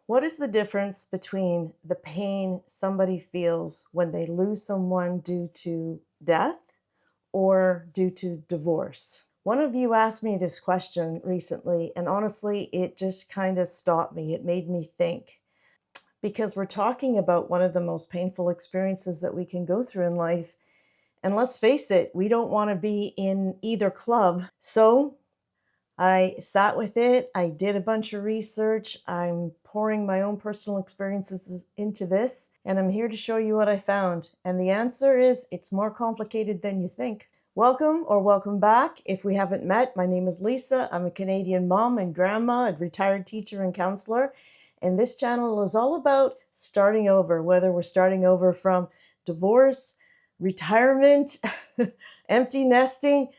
What is the difference between the pain somebody feels when they lose someone due to death or due to divorce? One of you asked me this question recently, and honestly, it just kind of stopped me. It made me think because we're talking about one of the most painful experiences that we can go through in life. And let's face it, we don't want to be in either club. So I sat with it. I did a bunch of research. I'm pouring my own personal experiences into this, and I'm here to show you what I found. And the answer is it's more complicated than you think. Welcome or welcome back. If we haven't met, my name is Lisa. I'm a Canadian mom and grandma, a retired teacher and counselor. And this channel is all about starting over, whether we're starting over from divorce, retirement, empty nesting,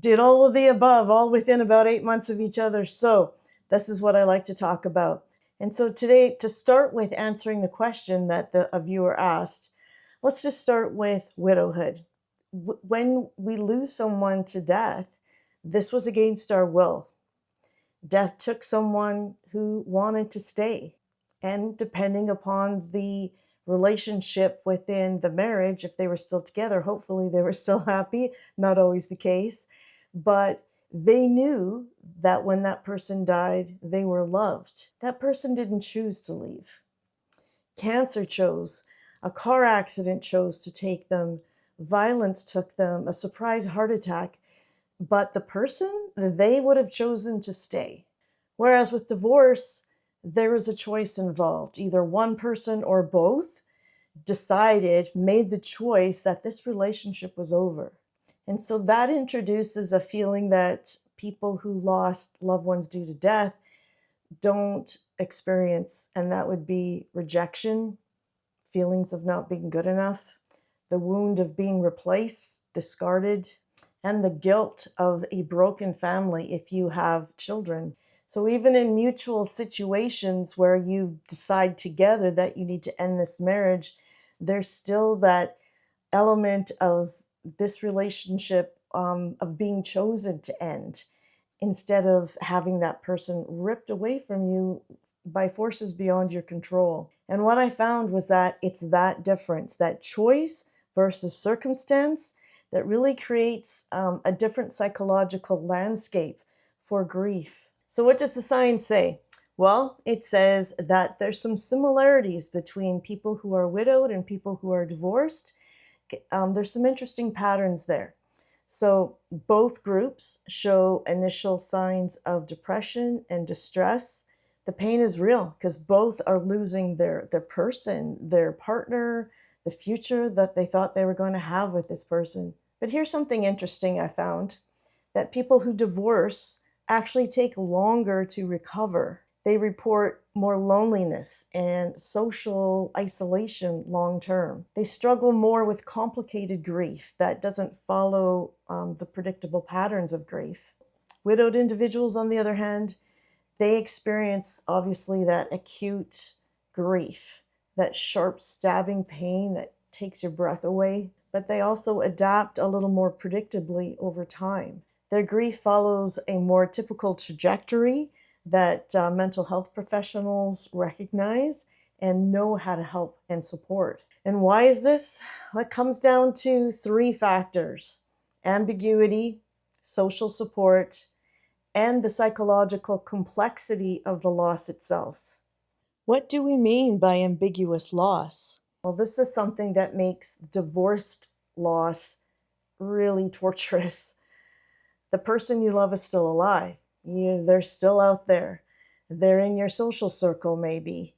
did all of the above, all within about 8 months of each other. So this is what I like to talk about. And so today, to start with answering the question that a viewer asked, let's just start with widowhood. When we lose someone to death, this was against our will. Death took someone who wanted to stay. And depending upon the relationship within the marriage, if they were still together, hopefully they were still happy, not always the case. But they knew that when that person died, they were loved. That person didn't choose to leave. Cancer chose, a car accident chose to take them, violence took them, a surprise heart attack. But the person, they would have chosen to stay. Whereas with divorce, there was a choice involved. Either one person or both made the choice that this relationship was over. And so that introduces a feeling that people who lost loved ones due to death don't experience, and that would be rejection, feelings of not being good enough, the wound of being replaced, discarded, and the guilt of a broken family if you have children. So even in mutual situations where you decide together that you need to end this marriage, there's still that element of this relationship of being chosen to end instead of having that person ripped away from you by forces beyond your control. And what I found was that it's that difference, that choice versus circumstance, that really creates a different psychological landscape for grief. So what does the science say? Well, it says that there's some similarities between people who are widowed and people who are divorced. There's some interesting patterns there. So both groups show initial signs of depression and distress. The pain is real because both are losing their person, their partner, the future that they thought they were going to have with this person. But here's something interesting I found, that people who divorce actually take longer to recover. They report more loneliness and social isolation long term. They struggle more with complicated grief that doesn't follow the predictable patterns of grief. Widowed individuals, on the other hand, they experience obviously that acute grief, that sharp stabbing pain that takes your breath away, but they also adapt a little more predictably over time. Their grief follows a more typical trajectory that mental health professionals recognize and know how to help and support. And why is this? Well, it comes down to 3 factors: ambiguity, social support, and the psychological complexity of the loss itself. What do we mean by ambiguous loss? Well, this is something that makes divorced loss really torturous. The person you love is still alive. They're still out there. They're in your social circle, maybe.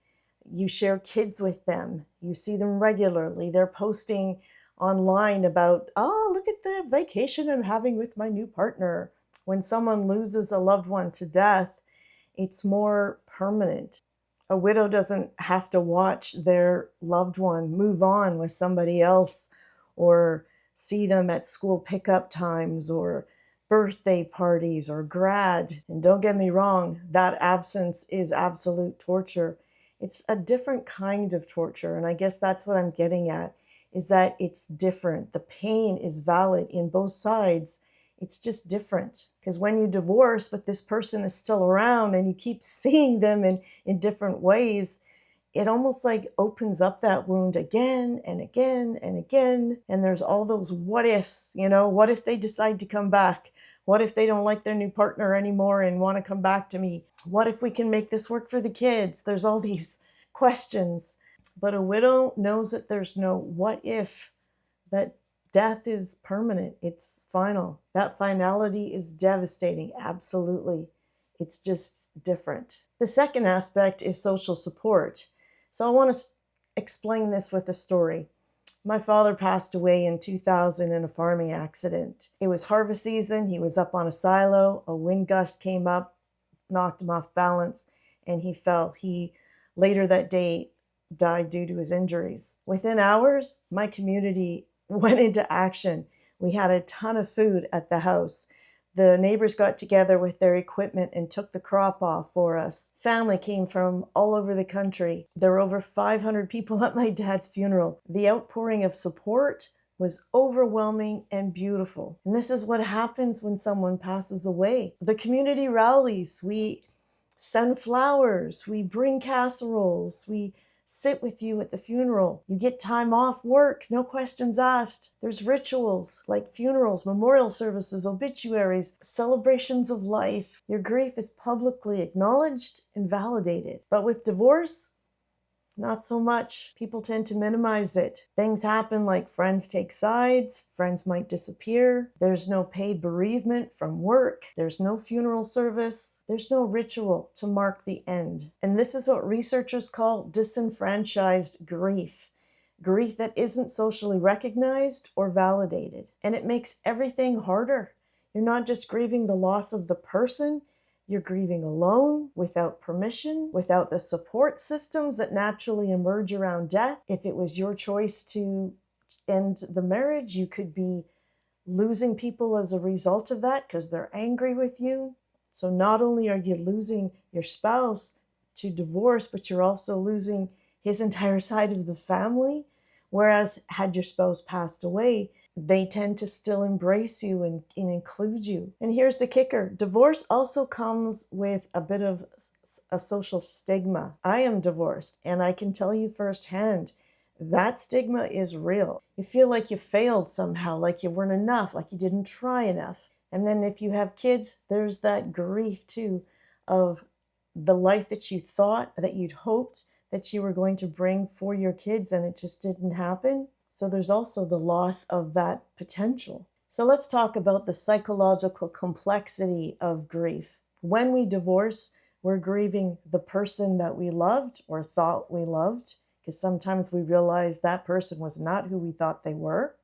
You share kids with them. You see them regularly. They're posting online about, oh, look at the vacation I'm having with my new partner. When someone loses a loved one to death, it's more permanent. A widow doesn't have to watch their loved one move on with somebody else or see them at school pickup times or birthday parties or grad. And don't get me wrong, that absence is absolute torture. It's a different kind of torture. And I guess that's what I'm getting at, is that it's different. The pain is valid in both sides. It's just different. Because when you divorce, but this person is still around and you keep seeing them in different ways, it almost like opens up that wound again and again and again. And there's all those what ifs, what if they decide to come back? What if they don't like their new partner anymore and want to come back to me? What if we can make this work for the kids? There's all these questions. But a widow knows that there's no what if, that death is permanent. It's final. That finality is devastating. Absolutely. It's just different. The second aspect is social support. So I want to explain this with a story. My father passed away in 2000 in a farming accident. It was harvest season. He was up on a silo. A wind gust came up, knocked him off balance, and he fell. He later that day died due to his injuries. Within hours, my community went into action. We had a ton of food at the house. The neighbors got together with their equipment and took the crop off for us. Family came from all over the country. There were over 500 people at my dad's funeral. The outpouring of support was overwhelming and beautiful. And this is what happens when someone passes away. The community rallies. We send flowers. We bring casseroles. We sit with you at the funeral. You get time off work, no questions asked. There's rituals like funerals, memorial services, obituaries, celebrations of life. Your grief is publicly acknowledged and validated. But with divorce, not so much. People tend to minimize it. Things happen like friends take sides, friends might disappear. There's no paid bereavement from work. There's no funeral service. There's no ritual to mark the end. And this is what researchers call disenfranchised grief. Grief that isn't socially recognized or validated. And it makes everything harder. You're not just grieving the loss of the person, you're grieving alone, without permission, without the support systems that naturally emerge around death. If it was your choice to end the marriage, you could be losing people as a result of that because they're angry with you. So not only are you losing your spouse to divorce, but you're also losing his entire side of the family. Whereas had your spouse passed away, they tend to still embrace you and include you. And here's the kicker. Divorce also comes with a bit of a social stigma. I am divorced, and I can tell you firsthand, that stigma is real. You feel like you failed somehow, like you weren't enough, like you didn't try enough. And then if you have kids, there's that grief too of the life that you thought, that you'd hoped that you were going to bring for your kids, and it just didn't happen. So there's also the loss of that potential. So let's talk about the psychological complexity of grief. When we divorce, we're grieving the person that we loved or thought we loved, because sometimes we realize that person was not who we thought they were.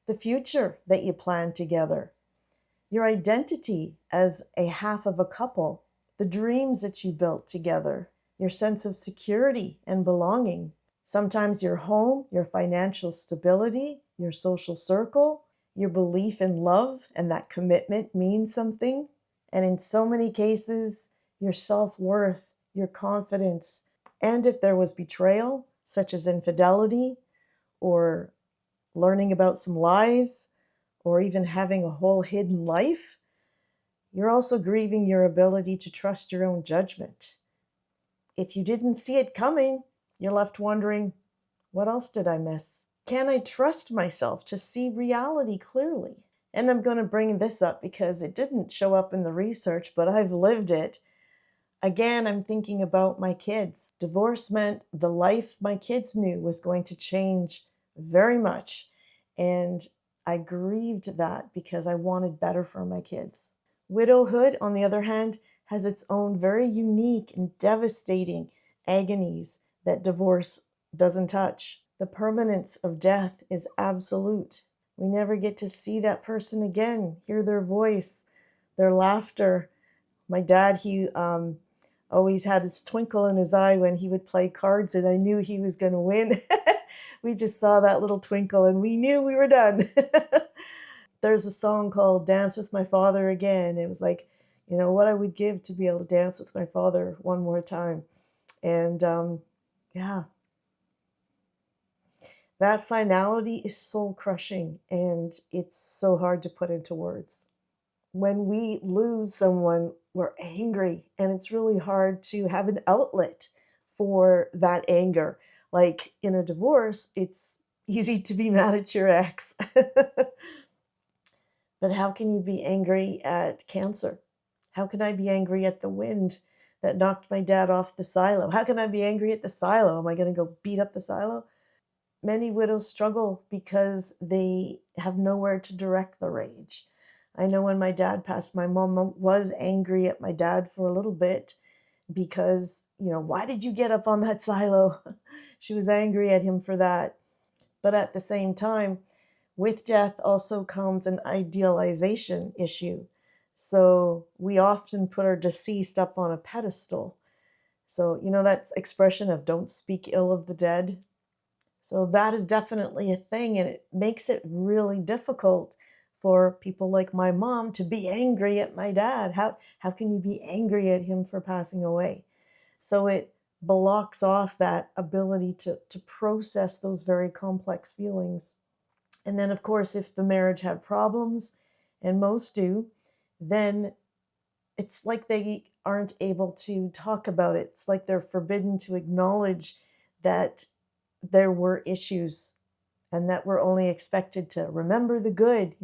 The future that you planned together, your identity as a half of a couple, the dreams that you built together, your sense of security and belonging. Sometimes your home, your financial stability, your social circle, your belief in love and that commitment means something. And in so many cases, your self-worth, your confidence, and if there was betrayal, such as infidelity or learning about some lies or even having a whole hidden life, you're also grieving your ability to trust your own judgment. If you didn't see it coming, you're left wondering, what else did I miss? Can I trust myself to see reality clearly? And I'm going to bring this up because it didn't show up in the research, but I've lived it. Again, I'm thinking about my kids. Divorce meant the life my kids knew was going to change very much. And I grieved that because I wanted better for my kids. Widowhood, on the other hand, has its own very unique and devastating agonies that divorce doesn't touch. The permanence of death is absolute. We never get to see that person again, hear their voice, their laughter. My dad, he always had this twinkle in his eye when he would play cards, and I knew he was going to win. We just saw that little twinkle and we knew we were done. There's a song called Dance with My Father Again. It was like, what I would give to be able to dance with my father one more time. And yeah, that finality is soul crushing and it's so hard to put into words. When we lose someone, we're angry, and it's really hard to have an outlet for that anger. Like in a divorce, it's easy to be mad at your ex. But how can you be angry at cancer? How can I be angry at the wind that knocked my dad off the silo? How can I be angry at the silo? Am I going to go beat up the silo? Many widows struggle because they have nowhere to direct the rage. I know when my dad passed, my mom was angry at my dad for a little bit because, why did you get up on that silo? She was angry at him for that. But at the same time, with death also comes an idealization issue. So we often put our deceased up on a pedestal. So, that expression of don't speak ill of the dead. So that is definitely a thing, and it makes it really difficult for people like my mom to be angry at my dad. How can you be angry at him for passing away? So it blocks off that ability to process those very complex feelings. And then, of course, if the marriage had problems, and most do, then it's like they aren't able to talk about it. It's like they're forbidden to acknowledge that there were issues and that we're only expected to remember the good,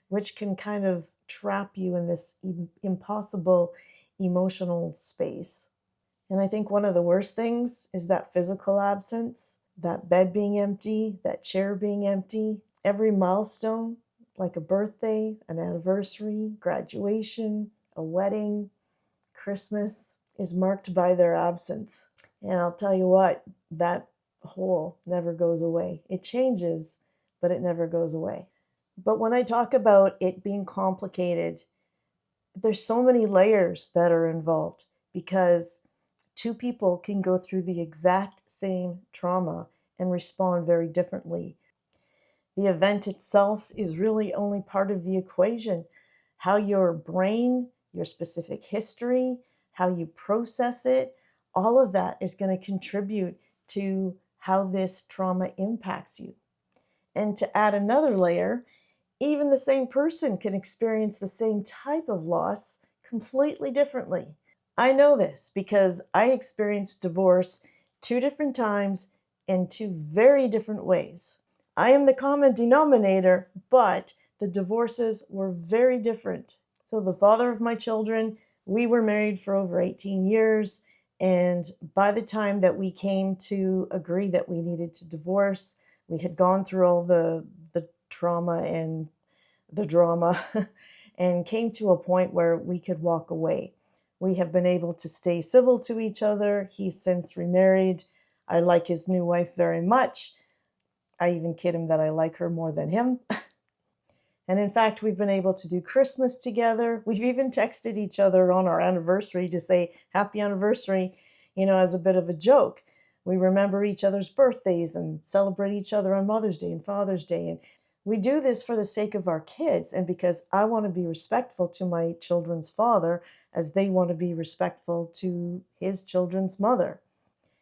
which can kind of trap you in this impossible emotional space. And I think one of the worst things is that physical absence, that bed being empty, that chair being empty. Every milestone, like a birthday, an anniversary, graduation, a wedding, Christmas, is marked by their absence. And I'll tell you what, that hole never goes away. It changes, but it never goes away. But when I talk about it being complicated, there's so many layers that are involved because two people can go through the exact same trauma and respond very differently. The event itself is really only part of the equation. How your brain, your specific history, how you process it, all of that is going to contribute to how this trauma impacts you. And to add another layer, even the same person can experience the same type of loss completely differently. I know this because I experienced divorce 2 different times in 2 very different ways. I am the common denominator, but the divorces were very different. So the father of my children, we were married for over 18 years. And by the time that we came to agree that we needed to divorce, we had gone through all the trauma and the drama and came to a point where we could walk away. We have been able to stay civil to each other. He's since remarried. I like his new wife very much. I even kid him that I like her more than him. And in fact, we've been able to do Christmas together. We've even texted each other on our anniversary to say happy anniversary, as a bit of a joke. We remember each other's birthdays and celebrate each other on Mother's Day and Father's Day. And we do this for the sake of our kids and because I want to be respectful to my children's father as they want to be respectful to his children's mother.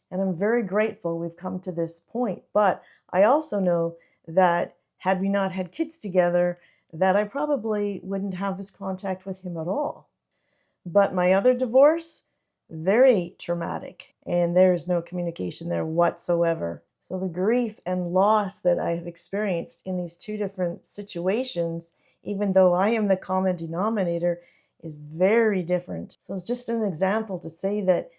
And I'm very grateful we've come to this point. But I also know that had we not had kids together, that I probably wouldn't have this contact with him at all. But my other divorce, very traumatic, and there is no communication there whatsoever. So the grief and loss that I have experienced in these 2 different situations, even though I am the common denominator, is very different. So it's just an example to say that,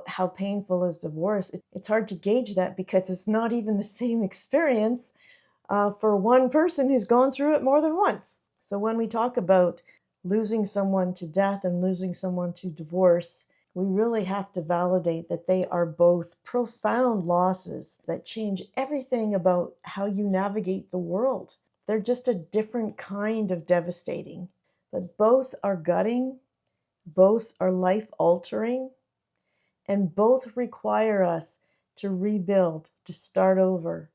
how painful is divorce. It's hard to gauge that because it's not even the same experience for one person who's gone through it more than once. So when we talk about losing someone to death and losing someone to divorce, we really have to validate that they are both profound losses that change everything about how you navigate the world. They're just a different kind of devastating, but both are gutting, both are life-altering, and both require us to rebuild, to start over.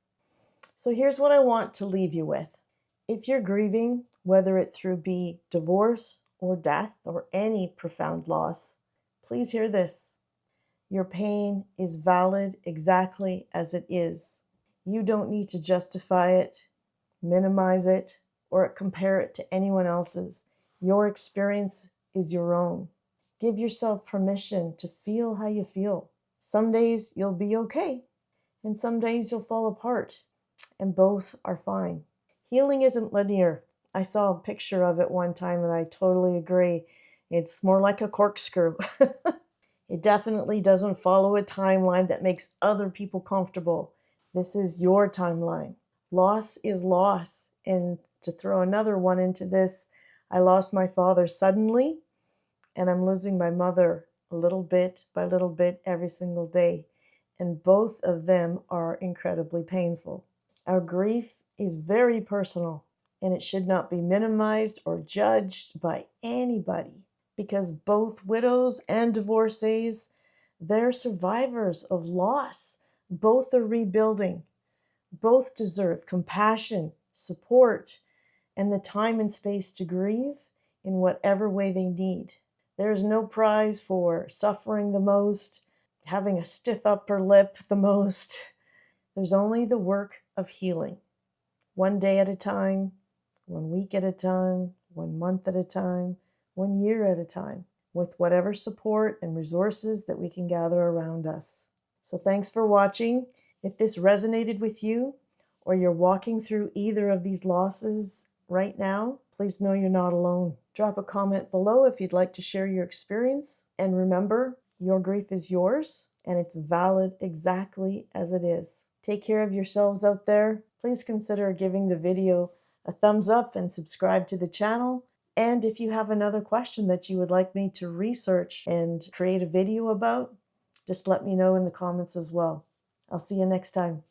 So here's what I want to leave you with. If you're grieving, whether it through be divorce or death or any profound loss, please hear this. Your pain is valid exactly as it is. You don't need to justify it, minimize it, or compare it to anyone else's. Your experience is your own. Give yourself permission to feel how you feel. Some days you'll be okay, and some days you'll fall apart, and both are fine. Healing isn't linear. I saw a picture of it one time and I totally agree. It's more like a corkscrew. It definitely doesn't follow a timeline that makes other people comfortable. This is your timeline. Loss is loss. And to throw another one into this, I lost my father suddenly, and I'm losing my mother little bit by little bit every single day. And both of them are incredibly painful. Our grief is very personal, and it should not be minimized or judged by anybody, because both widows and divorcees, they're survivors of loss. Both are rebuilding. Both deserve compassion, support, and the time and space to grieve in whatever way they need. There is no prize for suffering the most, having a stiff upper lip the most. There's only the work of healing. One day at a time, 1 week at a time, 1 month at a time, 1 year at a time, with whatever support and resources that we can gather around us. So thanks for watching. If this resonated with you, or you're walking through either of these losses right now, please know you're not alone. Drop a comment below if you'd like to share your experience. And remember, your grief is yours, and it's valid exactly as it is. Take care of yourselves out there. Please consider giving the video a thumbs up and subscribe to the channel. And if you have another question that you would like me to research and create a video about, just let me know in the comments as well. I'll see you next time.